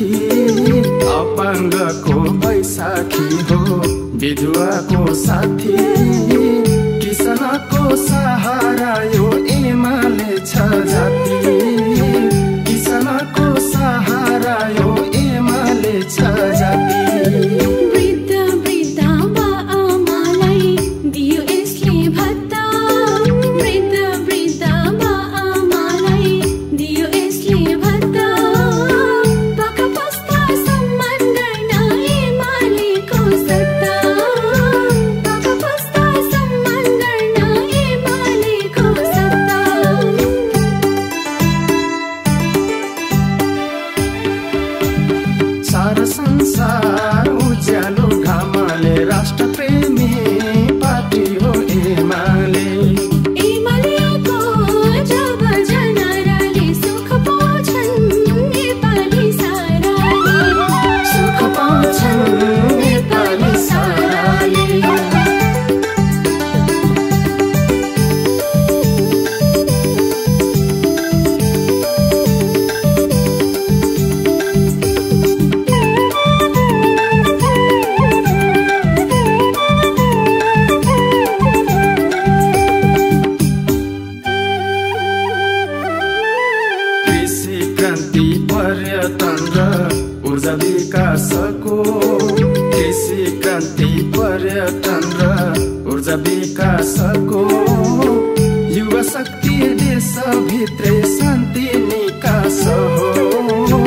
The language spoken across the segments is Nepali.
साथी, अपाङ्गको बैसाखी हो विधुवाको साथी, किसानको सहारा यो एमाले छ जाति, किसानको सहारा यो एमाले छ जाति। सारा संसार उज्यालो घामले राष्ट्र प्रेमी पार्टी हो एमाले। एमालेको जब जनाराले सुख पाउँछन् नेपाली साराले, सुख पाउँछन् नेपाली साराले। क्रान्ति पर्यटन र ऊर्जा विकासको, कृषि क्रान्ति पर्यटन र ऊर्जा विकासको, युवा शक्ति देशभित्रै शान्ति निकास हो,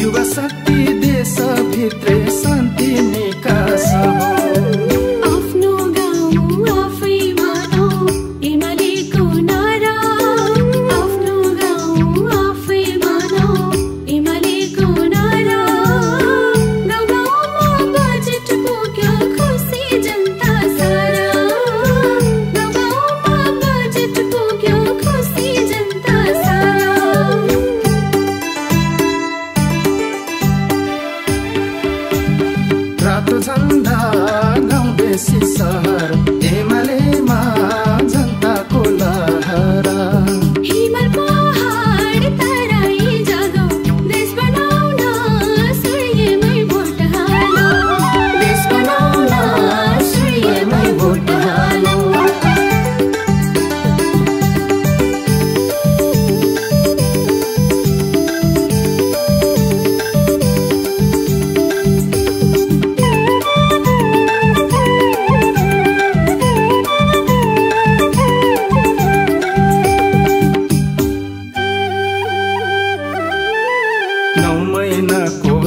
युवा शक्ति देशभित्रै शान्ति निकास हो। रातो झन्डा गाउँ बेसी सहर, एमालेमा जनताको लहरा। हिमाल पहाड तराई जागो, देश बनाउन सूर्यमै भोट हालो, देश बनाउन सूर्यमै भोट हालो।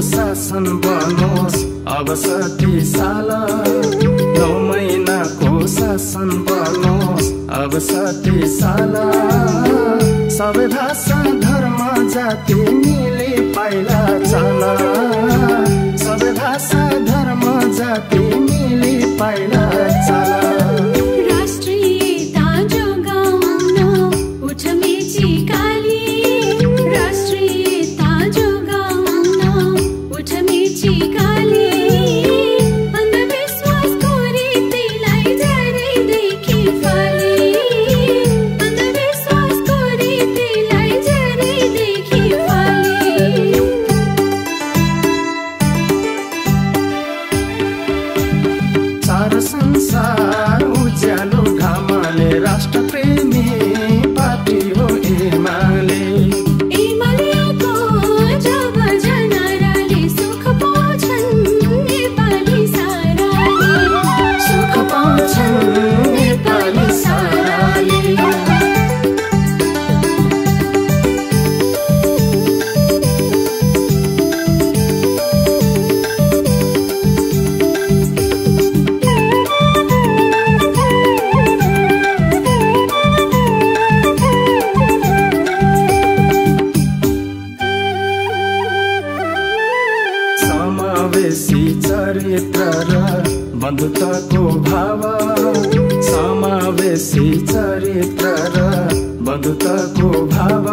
शासन बनोस् अब 30 साल, 9 महिनाको शासन बनोस् अब 30 साल, सबै भाषा धर्म जाति मिले पाइला चाल, सबै भाषा धर्म जाति मिले पाइला चाल। सारा संसार उज्यालो घामले राष्ट्र प्रेमी पार्टी हो एमाले। एमालेको जब जनाराले सुख पाउँछन् नेपाली साराले, सुख पाउँछन् नेपाली साराले। समावेशी चरित्र र बन्धुताको भाव, समावेशी चरित्र र बन्धुताको भाव,